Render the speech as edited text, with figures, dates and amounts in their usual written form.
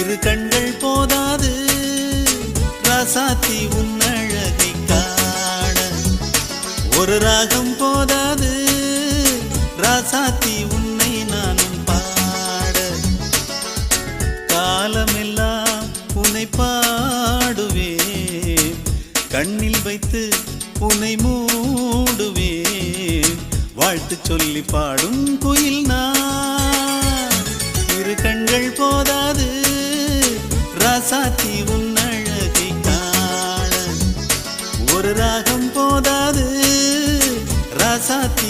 இரு கண்கள் போதாது ராசாத்தி உன்னழகை காண, ஒரு ராகம் போதாது ராசாத்தி உன்னை நானும் பாட, காலமெல்லாம் உன்னை பாடுவேன், கண்ணில் வைத்து உன்னை மூடுவேன், வாழ்த்து சொல்லி பாடும் குயில் நான். இரு கண்கள் போதாது ராசாத்தி உன்னழகை காண, ஒரு ராகம் போதாது ராசாத்தி